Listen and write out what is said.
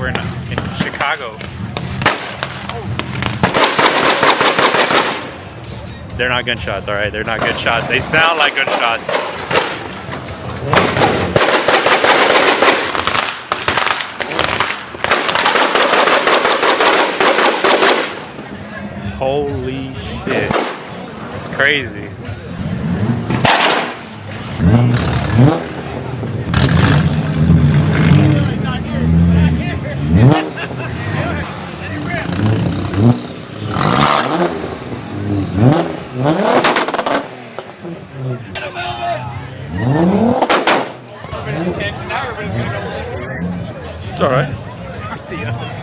we're in Chicago. They're not gunshots, all right? They're not good shots. They sound like gunshots. Holy shit. It's crazy. It's all right.